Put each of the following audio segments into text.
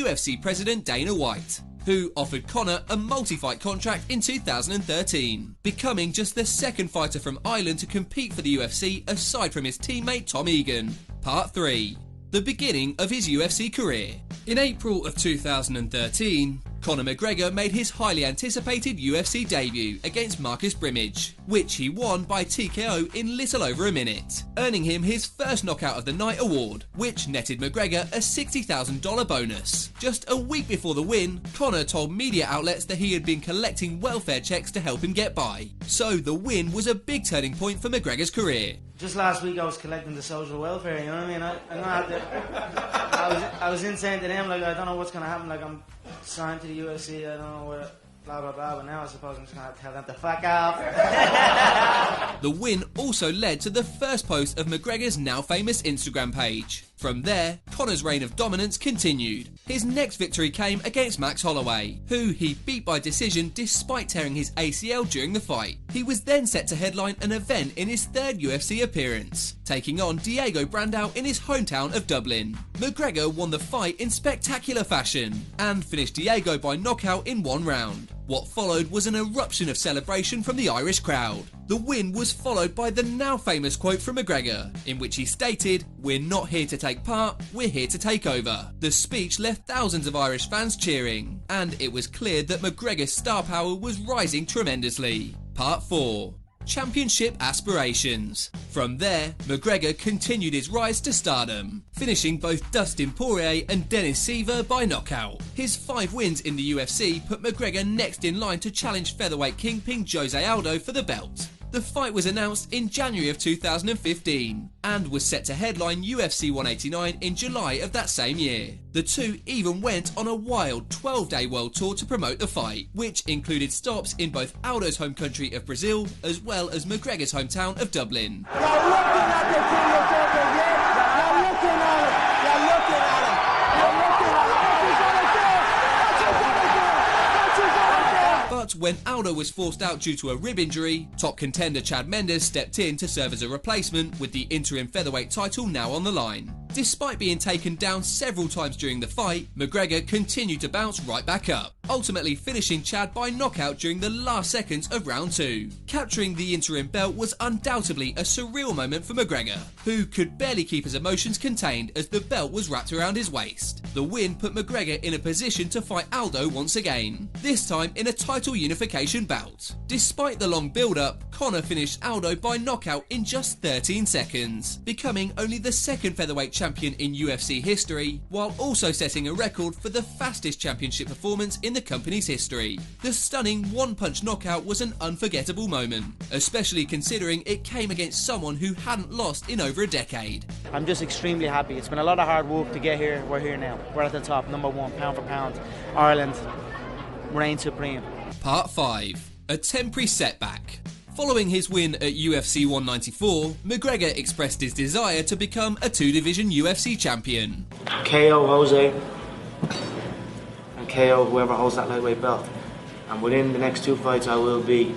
UFC president Dana White, who offered Conor a multi-fight contract in 2013, becoming just the second fighter from Ireland to compete for the UFC aside from his teammate Tom Egan. Part 3. The beginning of his UFC career. In April of 2013, Conor McGregor made his highly anticipated UFC debut against Marcus Brimage, which he won by TKO in little over a minute, earning him his first Knockout of the Night award, which netted McGregor a $60,000 bonus. Just a week before the win, Conor told media outlets that he had been collecting welfare checks to help him get by, so the win was a big turning point for McGregor's career. Just last week I was collecting the social welfare, you know what I mean? I'm gonna have to, I was insane to them, like I don't know what's gonna happen, like I'm signed to the UFC, I don't know where, blah blah blah, but now I suppose I'm just gonna have to tell them to fuck off. The win also led to the first post of McGregor's now famous Instagram page. From there, Conor's reign of dominance continued. His next victory came against Max Holloway, who he beat by decision despite tearing his ACL during the fight. He was then set to headline an event in his third UFC appearance, taking on Diego Brandao in his hometown of Dublin. McGregor won the fight in spectacular fashion and finished Diego by knockout in one round. What followed was an eruption of celebration from the Irish crowd. The win was followed by the now famous quote from McGregor, in which he stated, "We're not here to take part, we're here to take over." The speech left thousands of Irish fans cheering, and it was clear that McGregor's star power was rising tremendously. Part 4. Championship aspirations. From there, McGregor continued his rise to stardom, finishing both Dustin Poirier and Dennis Siver by knockout. His 5 wins in the UFC put McGregor next in line to challenge featherweight kingpin Jose Aldo for the belt. The fight was announced in January of 2015 and was set to headline UFC 189 in July of that same year. The two even went on a wild 12-day world tour to promote the fight, which included stops in both Aldo's home country of Brazil as well as McGregor's hometown of Dublin. But when Aldo was forced out due to a rib injury, top contender Chad Mendes stepped in to serve as a replacement, with the interim featherweight title now on the line. Despite being taken down several times during the fight, McGregor continued to bounce right back up, ultimately finishing Chad by knockout during the last seconds of round 2. Capturing the interim belt was undoubtedly a surreal moment for McGregor, who could barely keep his emotions contained as the belt was wrapped around his waist. The win put McGregor in a position to fight Aldo once again, this time in a title unification bout. Despite the long build-up, Conor finished Aldo by knockout in just 13 seconds, becoming only the second featherweight champion in UFC history, while also setting a record for the fastest championship performance in the company's history. The stunning one-punch knockout was an unforgettable moment, especially considering it came against someone who hadn't lost in over a decade. I'm just extremely happy. It's been a lot of hard work to get here. We're here now. We're at the top, #1, pound for pound. Ireland, reign supreme. Part 5. A temporary setback. Following his win at UFC 194, McGregor expressed his desire to become a 2-division UFC champion. KO Jose and KO whoever holds that lightweight belt. And within the next 2 fights I will be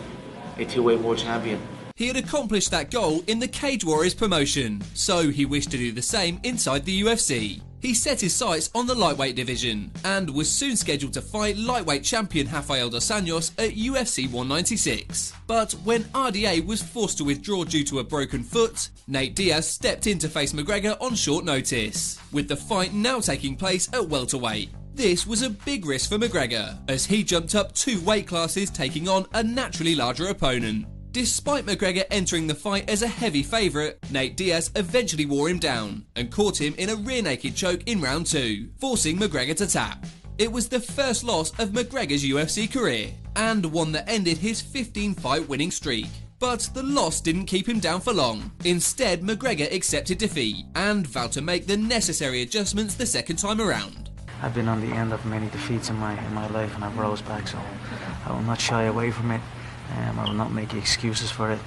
a 2-weight world champion. He had accomplished that goal in the Cage Warriors promotion, so he wished to do the same inside the UFC. He set his sights on the lightweight division and was soon scheduled to fight lightweight champion Rafael dos Anjos at UFC 196. But when RDA was forced to withdraw due to a broken foot, Nate Diaz stepped in to face McGregor on short notice, with the fight now taking place at welterweight. This was a big risk for McGregor, as he jumped up 2 weight classes, taking on a naturally larger opponent. Despite McGregor entering the fight as a heavy favourite, Nate Diaz eventually wore him down and caught him in a rear naked choke in round 2, forcing McGregor to tap. It was the first loss of McGregor's UFC career, and one that ended his 15-fight winning streak. But the loss didn't keep him down for long. Instead, McGregor accepted defeat and vowed to make the necessary adjustments the second time around. I've been on the end of many defeats in my life, and I've rose back, so I will not shy away from it. I will not make excuses for it.